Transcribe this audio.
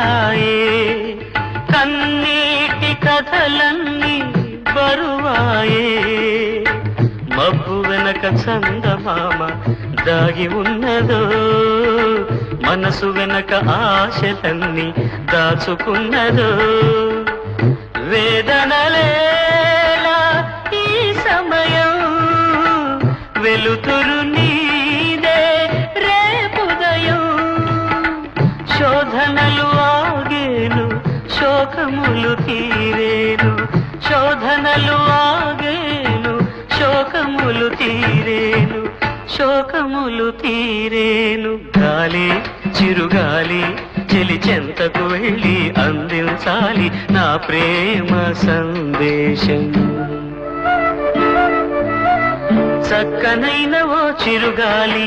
కలలాయే కన్నీటి కథలన్నీ బరువాయే మబ్బు వెనక చందమామ దాగి ఉన్నదో మనసు వెనక ఆశలన్నీ దాచుకున్నదో వేదనలేలా ఈ సమయం వెలుతురు నీదే రేపుదయం శోధనలు ఆగేను శోకములు తీరేను శోధనలు ఆగేను శోకములు తీరేను శోకములు తీరేను గాలి చిరుగాలి చెలి చెంతకు వెళ్ళి అందించాలి నా ప్రేమ సందేశం చక్కనైన ఓ చిరుగాలి